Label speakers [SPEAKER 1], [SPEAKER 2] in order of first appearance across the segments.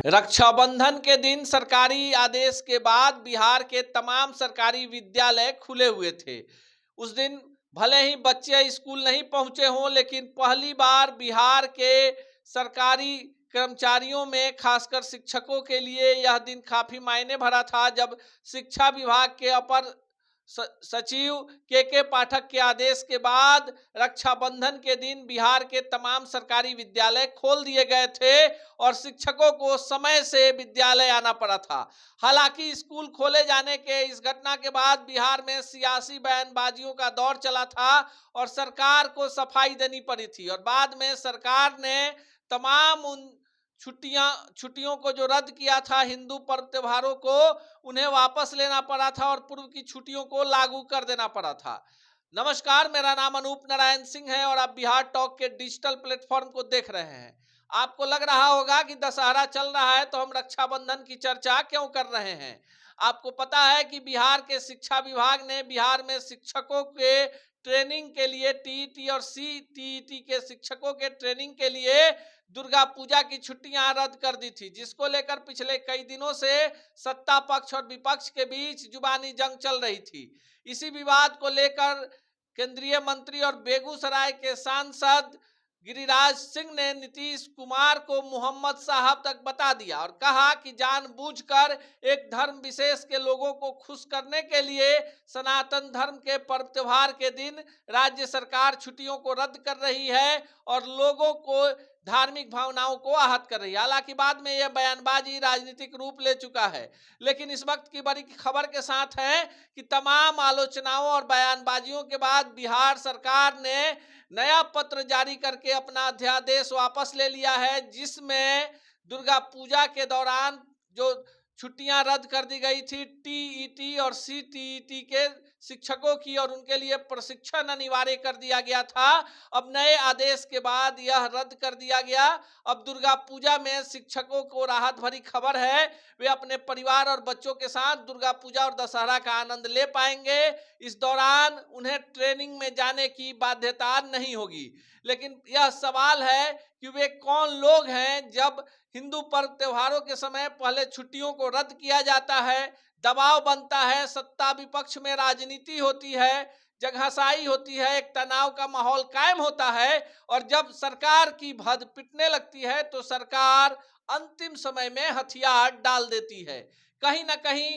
[SPEAKER 1] रक्षाबंधन के दिन सरकारी आदेश के बाद बिहार के तमाम सरकारी विद्यालय खुले हुए थे। उस दिन भले ही बच्चे स्कूल नहीं पहुंचे हों, लेकिन पहली बार बिहार के सरकारी कर्मचारियों में खासकर शिक्षकों के लिए यह दिन काफी मायने भरा था, जब शिक्षा विभाग के अपर सचिव के पाठक के आदेश के बाद रक्षाबंधन के दिन बिहार के तमाम सरकारी विद्यालय खोल दिए गए थे और शिक्षकों को समय से विद्यालय आना पड़ा था। हालांकि स्कूल खोले जाने के इस घटना के बाद बिहार में सियासी बयानबाजियों का दौर चला था और सरकार को सफाई देनी पड़ी थी और बाद में सरकार ने तमाम उन छुट्टियों को जो रद्द किया था, हिंदू पर्व त्योहारों को, उन्हें वापस लेना पड़ा था और पूर्व की छुट्टियों को लागू कर देना पड़ा था। नमस्कार, मेरा नाम अनूप नारायण सिंह है और आप बिहार टॉक के डिजिटल प्लेटफॉर्म को देख रहे हैं। आपको लग रहा होगा कि दशहरा चल रहा है तो हम रक्षाबंधन की चर्चा क्यों कर रहे हैं। आपको पता है कि बिहार के शिक्षा विभाग ने बिहार में शिक्षकों के ट्रेनिंग के लिए टीईटी और सीटीईटी के शिक्षकों के ट्रेनिंग के लिए दुर्गा पूजा की छुट्टियां रद्द कर दी थी, जिसको लेकर पिछले कई दिनों से सत्ता पक्ष और विपक्ष के बीच जुबानी जंग चल रही थी। इसी विवाद को लेकर केंद्रीय मंत्री और बेगूसराय के सांसद गिरिराज सिंह ने नीतीश कुमार को मोहम्मद साहब तक बता दिया और कहा कि जानबूझकर एक धर्म विशेष के लोगों को खुश करने के लिए सनातन धर्म के पर्व त्योहार के दिन राज्य सरकार छुट्टियों को रद्द कर रही है और लोगों को धार्मिक भावनाओं को आहत कर रही है। हालांकि बाद में यह बयानबाजी राजनीतिक रूप ले चुका है, लेकिन इस वक्त की बड़ी खबर के साथ है कि तमाम आलोचनाओं और बयानबाजियों के बाद बिहार सरकार ने नया पत्र जारी करके अपना अध्यादेश वापस ले लिया है, जिसमें दुर्गा पूजा के दौरान जो छुट्टियां रद्द कर दी गई थी टीईटी और सीटीईटी के शिक्षकों की और उनके लिए प्रशिक्षण अनिवार्य कर दिया गया था, अब नए आदेश के बाद यह रद्द कर दिया गया। अब दुर्गा पूजा में शिक्षकों को राहत भरी खबर है, वे अपने परिवार और बच्चों के साथ दुर्गा पूजा और दशहरा का आनंद ले पाएंगे। इस दौरान उन्हें ट्रेनिंग में जाने की बाध्यता नहीं होगी, लेकिन यह सवाल है कि वे कौन लोग हैं जब हिंदू पर्व त्योहारों के समय पहले छुट्टियों को रद्द किया जाता है, दबाव बनता है, सत्ता विपक्ष में राजनीति होती है, जगहसाई होती है, एक तनाव का माहौल कायम होता है और जब सरकार की भद पिटने लगती है तो सरकार अंतिम समय में हथियार डाल देती है। कहीं ना कहीं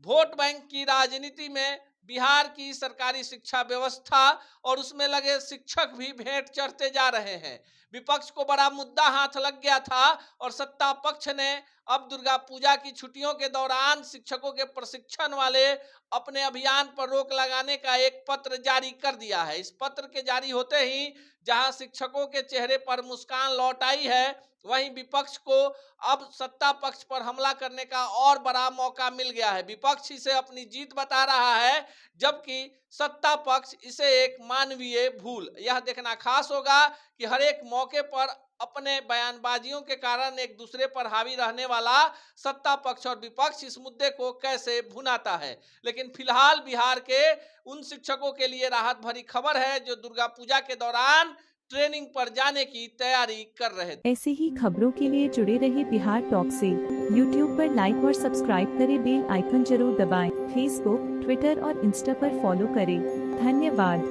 [SPEAKER 1] वोट बैंक की राजनीति में बिहार की सरकारी शिक्षा व्यवस्था और उसमें लगे शिक्षक भी भेंट चढ़ते जा रहे हैं। विपक्ष को बड़ा मुद्दा हाथ लग गया था और सत्ता पक्ष ने अब दुर्गा पूजा की छुट्टियों के दौरान शिक्षकों के प्रशिक्षण वाले अपने अभियान पर रोक लगाने का एक पत्र जारी कर दिया है। इस पत्र के जारी होते ही जहां शिक्षकों के चेहरे पर मुस्कान लौट आई है, वहीं विपक्ष को अब सत्ता पक्ष पर हमला करने का और बड़ा मौका मिल गया है। विपक्ष इसे अपनी जीत बता रहा है, जबकि सत्ता पक्ष इसे एक मानवीय भूल। यह देखना खास होगा कि हर एक मौके पर अपने बयानबाजियों के कारण एक दूसरे पर हावी रहने वाला सत्ता पक्ष और विपक्ष इस मुद्दे को कैसे भुनाता है। लेकिन फिलहाल बिहार के उन शिक्षकों के लिए राहत भरी खबर है जो दुर्गा पूजा के दौरान ट्रेनिंग पर जाने की तैयारी कर रहे थे।
[SPEAKER 2] ऐसे ही खबरों के लिए जुड़े रहे बिहार टॉक से। यूट्यूब पर लाइक और सब्सक्राइब करें, बेल आइकन जरूर दबाएं। फेसबुक, ट्विटर और इंस्टा पर फॉलो करें। धन्यवाद।